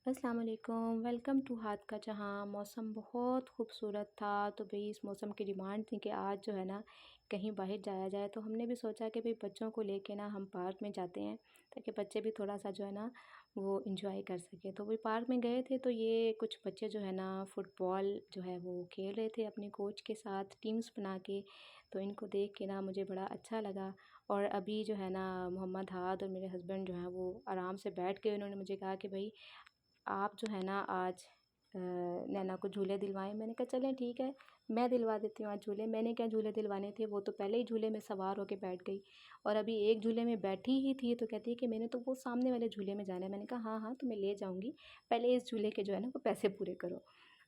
अस्सलाम वालेकुम, welcome to हाथ का जहाँ। मौसम बहुत खूबसूरत था, तो भई इस मौसम की डिमांड थी कि आज जो है ना कहीं बाहर जाया जाए। तो हमने भी सोचा कि भई बच्चों को लेके ना हम पार्क में जाते हैं, ताकि बच्चे भी थोड़ा-सा जो है ना वो एंजॉय कर सकें। तो वही पार्क में गए थे, तो ये कुछ बच्चे जो है ना फुटबॉल जो है वो खेल रहे थे अपने कोच के साथ टीम्स बना के। तो इनको देख के ना मुझे बड़ा अच्छा लगा। और अभी जो है ना मोहम्मद हाद और मेरे हस्बैंड जो हैं वो आराम से बैठ गए। उन्होंने मुझे कहा कि भई आप जो है ना आज नैना को झूले दिलवाएँ। मैंने कहा चलें ठीक है, मैं दिलवा देती हूँ आज झूले। मैंने क्या झूले दिलवाने थे, वो तो पहले ही झूले में सवार होके बैठ गई। और अभी एक झूले में बैठी ही थी तो कहती है कि मैंने तो वो सामने वाले झूले में जाना है। मैंने कहा हाँ, हाँ तुम्हें ले जाऊँगी, पहले इस झूले के जो है ना वो पैसे पूरे करो।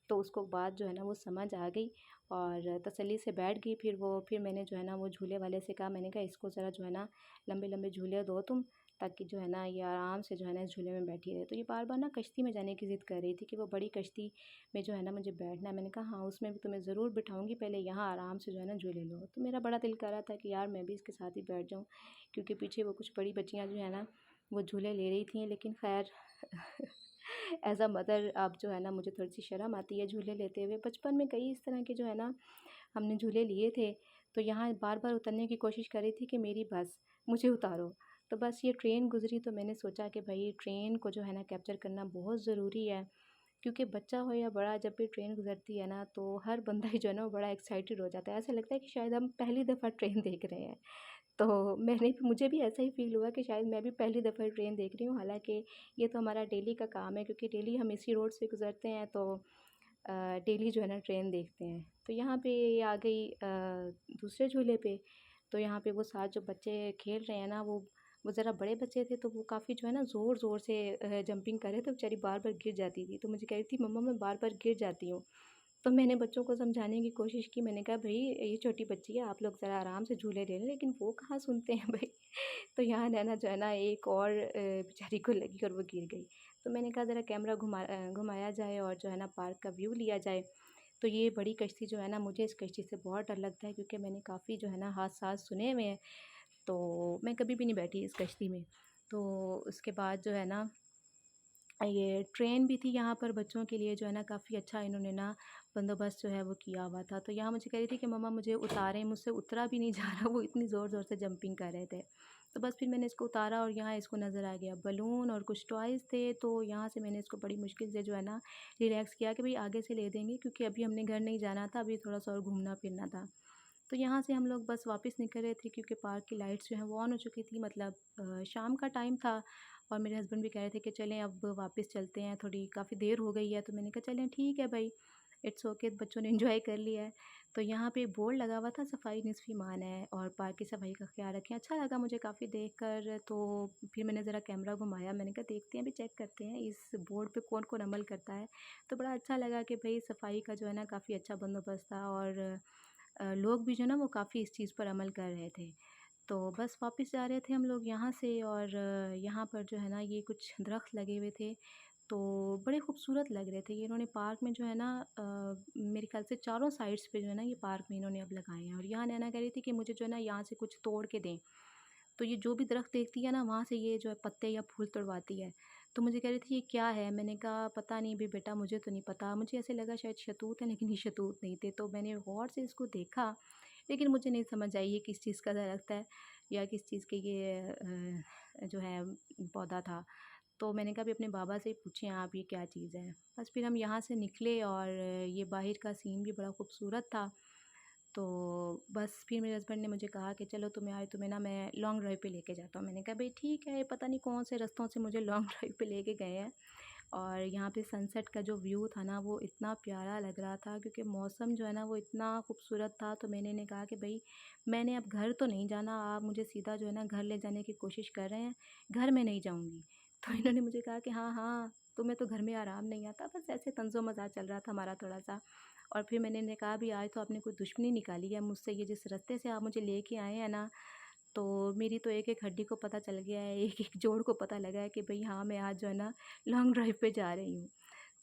तो उसको बात जो है ना वो समझ आ गई और तसल्ली से बैठ गई। फिर मैंने जो है ना वो झूले वाले से कहा, मैंने कहा इसको ज़रा जो है ना लंबे-लंबे झूले दो तुम, ताकि जो है ना ये आराम से जो है ना इस झूले में बैठी रहे। तो ये बार-बार ना कश्ती में जाने की ज़िद कर रही थी कि वो बड़ी कश्ती में जो है ना मुझे बैठना है। मैंने कहा हाँ, उसमें भी तुम्हें ज़रूर बिठाऊँगी, पहले यहाँ आराम से जो है ना झूले लो। तो मेरा बड़ा दिल कर रहा था कि यार मैं भी इसके साथ ही बैठ जाऊँ, क्योंकि पीछे वो कुछ बड़ी बच्चियाँ जो है ना वो झूले ले रही थी। लेकिन ख़ैर एज़ अ मदर अब जो है ना मुझे थोड़ी-सी शर्म आती है झूले लेते हुए। बचपन में कई इस तरह के जो है ना हमने झूले लिए थे, तो यहाँ बार-बार उतरने की कोशिश कर रही थी कि मेरी बस, मुझे उतारो। तो बस ये ट्रेन गुज़री तो मैंने सोचा कि भई ट्रेन को जो है ना कैप्चर करना बहुत ज़रूरी है, क्योंकि बच्चा हो या बड़ा जब भी ट्रेन गुज़रती है ना तो हर बंदा ही जो है ना वो बड़ा एक्साइटेड हो जाता है। ऐसा लगता है कि शायद हम पहली दफ़ा ट्रेन देख रहे हैं। तो मुझे भी ऐसा ही फ़ील हुआ कि शायद मैं भी पहली दफ़ा ट्रेन देख रही हूँ। हालाँकि ये तो हमारा डेली का काम है, क्योंकि डेली हम इसी रोड से गुज़रते हैं, तो डेली जो है ना ट्रेन देखते हैं। तो यहाँ पे ये आ गई दूसरे झूले पे। तो यहाँ पे वो साथ जो बच्चे खेल रहे हैं ना वो ज़रा बड़े बच्चे थे, तो वो काफ़ी जो है ना ज़ोर-ज़ोर से जंपिंग कर रहे थे। बेचारी बार-बार गिर जाती थी, तो मुझे कह रही थी मम्मा मैं बार-बार गिर जाती हूँ। तो मैंने बच्चों को समझाने की कोशिश की। मैंने कहा भई ये छोटी बच्ची है, आप लोग ज़रा आराम से झूले ले लें, लेकिन वो कहाँ सुनते हैं भई। तो यहाँ नैना जो है ना एक और बेचारी को लगी और वो गिर गई। तो मैंने कहा ज़रा कैमरा घुमाया जाए और जो है ना पार्क का व्यू लिया जाए। तो ये बड़ी कश्ती जो है ना मुझे इस कश्ती से बहुत डर लगता है, क्योंकि मैंने काफ़ी जो है ना हादसा सुने हुए हैं, तो मैं कभी भी नहीं बैठी इस कश्ती में। तो उसके बाद जो है ना ये ट्रेन भी थी यहाँ पर बच्चों के लिए, जो है ना काफ़ी अच्छा इन्होंने ना बंदोबस्त जो है वो किया हुआ था। तो यहाँ मुझे कह रही थी कि मम्मा मुझे उतारें, मुझसे उतरा भी नहीं जा रहा, वो इतनी ज़ोर-ज़ोर से जंपिंग कर रहे थे। तो बस फिर मैंने इसको उतारा और यहाँ इसको नज़र आ गया बलून और कुछ टॉयज़ थे, तो यहाँ से मैंने इसको बड़ी मुश्किल से जो है ना रिलैक्स किया कि भई आगे से ले देंगे, क्योंकि अभी हमने घर नहीं जाना था, अभी थोड़ा-सा और घूमना-फिरना था। तो यहाँ से हम लोग बस वापस निकल रहे थे, क्योंकि पार्क की लाइट्स जो हैं वो ऑन हो चुकी थी, मतलब शाम का टाइम था। और मेरे हस्बैंड भी कह रहे थे कि चलें अब वापस चलते हैं, थोड़ी काफ़ी देर हो गई है। तो मैंने कहा चलें ठीक है भाई, इट्स ओके, बच्चों ने एंजॉय कर लिया है। तो यहाँ पे बोर्ड लगा हुआ था सफाई निस्फ़ ईमान है और पार्क की सफाई का ख्याल रखें। अच्छा लगा मुझे काफ़ी देख कर। तो फिर मैंने ज़रा कैमरा घुमाया, मैंने कहा देखते हैं, अभी चेक करते हैं इस बोर्ड पे कौन-कौन अमल करता है। तो बड़ा अच्छा लगा कि भई सफाई का जो है ना काफ़ी अच्छा बंदोबस्त था, और लोग भी जो है ना वो काफ़ी इस चीज़ पर अमल कर रहे थे। तो बस वापस जा रहे थे हम लोग यहाँ से, और यहाँ पर जो है ना ये कुछ दरख्त लगे हुए थे, तो बड़े खूबसूरत लग रहे थे। ये इन्होंने पार्क में जो है ना मेरे ख़्याल से चारों साइड्स पे जो है ना ये पार्क में इन्होंने अब लगाए हैं। और यहाँ नैना कह रही थी कि मुझे जो है ना यहाँ से कुछ तोड़ के दें। तो ये जो भी दरख्त देखती है ना वहाँ से ये जो है पत्ते या फूल तुड़वाती है। तो मुझे कह रही थी ये क्या है? मैंने कहा पता नहीं भी बेटा, मुझे तो नहीं पता। मुझे ऐसे लगा शायद शहतूत है, लेकिन ये शहतूत नहीं थे। तो मैंने गौर से इसको देखा, लेकिन मुझे नहीं समझ आई ये किस चीज़ का दरख्त है या किस चीज़ के ये जो है पौधा था। तो मैंने कहा अभी अपने बाबा से ही पूछें आप ये क्या चीज़ है। बस फिर हम यहाँ से निकले, और ये बाहर का सीन भी बड़ा खूबसूरत था। तो बस फिर मेरे हस्बैंड ने मुझे कहा कि चलो तुम्हें ना मैं लॉन्ग ड्राइव पे लेके जाता हूँ। मैंने कहा भई ठीक है, पता नहीं कौन से रास्तों से मुझे लॉन्ग ड्राइव पे लेके गए हैं। और यहाँ पे सनसेट का जो व्यू था ना वो इतना प्यारा लग रहा था, क्योंकि मौसम जो है ना वो इतना खूबसूरत था। तो मैंने इन्हें कहा कि भई मैंने अब घर तो नहीं जाना, आप मुझे सीधा जो है ना घर ले जाने की कोशिश कर रहे हैं, घर में नहीं जाऊँगी। तो इन्होंने मुझे कहा कि हाँ, हाँ, तुम्हें तो घर में आराम नहीं आता। बस ऐसे तंज़ो-मज़ाक चल रहा था हमारा थोड़ा-सा। और फिर मैंने इन्हें कहा, "अभी आज तो आपने कोई दुश्मनी निकाली है मुझसे, ये जिस रास्ते से आप मुझे लेके आए हैं ना, तो मेरी तो एक-एक हड्डी को पता चल गया है, एक-एक जोड़ को पता लगा है कि भई हाँ, मैं आज जो है ना लॉन्ग ड्राइव पे जा रही हूँ।"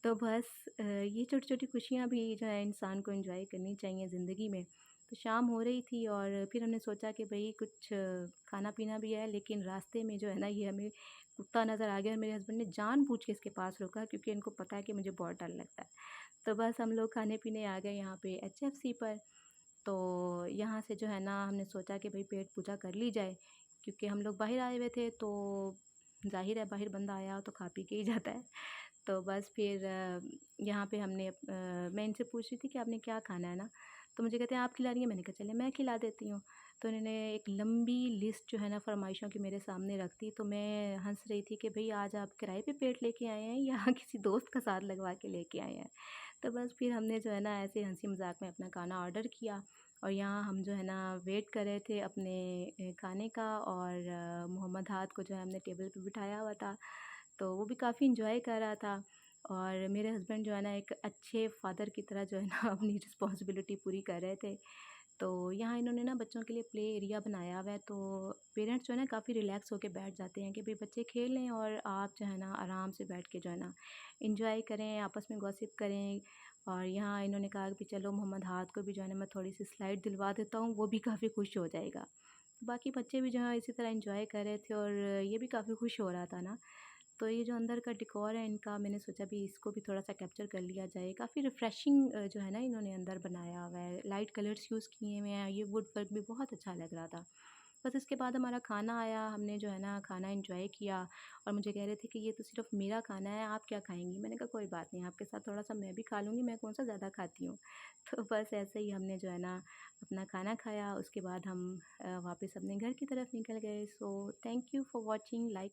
तो बस ये छोटी-छोटी खुशियाँ भी जो है इंसान को एंजॉय करनी चाहिए ज़िंदगी में। तो शाम हो रही थी, और फिर हमने सोचा कि भई कुछ खाना-पीना भी है, लेकिन रास्ते में जो है ना ये हमें कुत्ता नज़र आ गया और मेरे हस्बैंड ने जानबूझ के इसके पास रोका क्योंकि इनको पता है कि मुझे बहुत डर लगता है। तो बस हम लोग खाने-पीने आ गए यहाँ पे एचएफसी पर। तो यहाँ से जो है ना हमने सोचा कि भई पेट पूजा कर ली जाए, क्योंकि हम लोग बाहर आए हुए थे तो ज़ाहिर है बाहर बंदा आया हो तो खा पी के ही जाता है। तो बस फिर यहाँ पे मैं इनसे पूछ रही थी कि आपने क्या खाना है ना? तो मुझे कहते हैं आप खिला रही हैं? मैंने कहा चलिए मैं खिला देती हूँ। तो उन्होंने एक लंबी लिस्ट जो है ना फ़रमाइशों की मेरे सामने रख दी, तो मैं हँस रही थी कि भई आज आप किराए पे पेट लेके आए हैं या किसी दोस्त का साथ लगवा के लेके आए हैं? तो बस फिर हमने जो है ना ऐसे हँसी-मज़ाक में अपना खाना ऑर्डर किया और यहाँ हम जो है ना वेट कर रहे थे अपने खाने का, और मोहम्मद हाद को जो है हमने टेबल पे बिठाया हुआ था, तो वो भी काफ़ी एन्जॉय कर रहा था। और मेरे हस्बैंड जो है ना एक अच्छे फ़ादर की तरह जो है ना अपनी रिस्पॉन्सिबिलिटी पूरी कर रहे थे। तो यहाँ इन्होंने ना बच्चों के लिए प्ले एरिया बनाया हुआ है, तो पेरेंट्स जो है ना काफ़ी रिलैक्स होके बैठ जाते हैं कि भाई बच्चे खेलें और आप जो है ना आराम से बैठ के जो है ना एंजॉय करें, आपस में गॉसिप करें। और यहाँ इन्होंने कहा कि चलो मोहम्मद हाद को भी जो है ना मैं थोड़ी सी स्लाइड दिलवा देता हूँ, वो भी काफ़ी खुश हो जाएगा। बाकी बच्चे भी जो है इसी तरह एंजॉय कर रहे थे और ये भी काफ़ी खुश हो रहा था ना। तो ये जो अंदर का डेकोर है इनका, मैंने सोचा भी इसको भी थोड़ा-सा कैप्चर कर लिया जाए। काफ़ी रिफ्रेशिंग जो है ना इन्होंने अंदर बनाया हुआ है, लाइट कलर्स यूज़ किए हुए हैं, ये वुड वर्क भी बहुत अच्छा लग रहा था। बस इसके बाद हमारा खाना आया, हमने जो है ना खाना एन्जॉय किया और मुझे कह रहे थे कि ये तो सिर्फ़ मेरा खाना है, आप क्या खाएँगी? मैंने कहा कोई बात नहीं, आपके साथ थोड़ा-सा मैं भी खा लूँगी, मैं कौन-सा ज़्यादा खाती हूँ। तो बस ऐसे ही हमने जो है ना अपना खाना खाया, उसके बाद हम वापस अपने घर की तरफ निकल गए। So thank you for watching, like